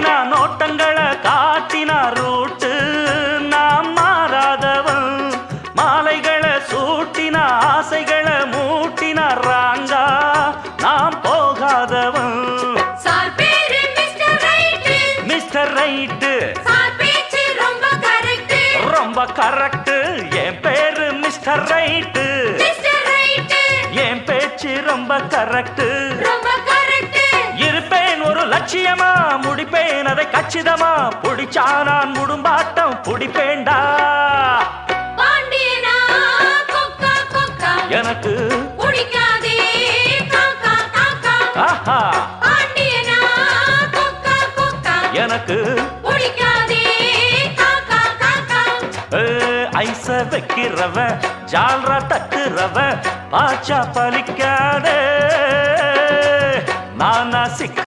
நீட்டினா நோட்டங்களை காட்டினா ரூட்டு நாம் மாறாதவன் மாலைகளை சூட்டினா ஆசைகளை மூட்டினா ராங்கா நாம் போகாதவன் மிஸ்டர் ரைட்டு ரொம்ப கரெக்ட் என் பேரு மிஸ்டர் ரைட்டு என் பேச்சு ரொம்ப கரெக்ட் இருப்பேன் ஒரு லட்சியமா முடிப்பேன் அதை கச்சிதமா புடிச்சா நான் முடும்பாட்டம் புடிப்பேண்டா எனக்கு ஆஹா எனக்கு ஐச வைக்கிறவன் ஜால்ரா தட்டுறவன் பாச்சா பலிக்கா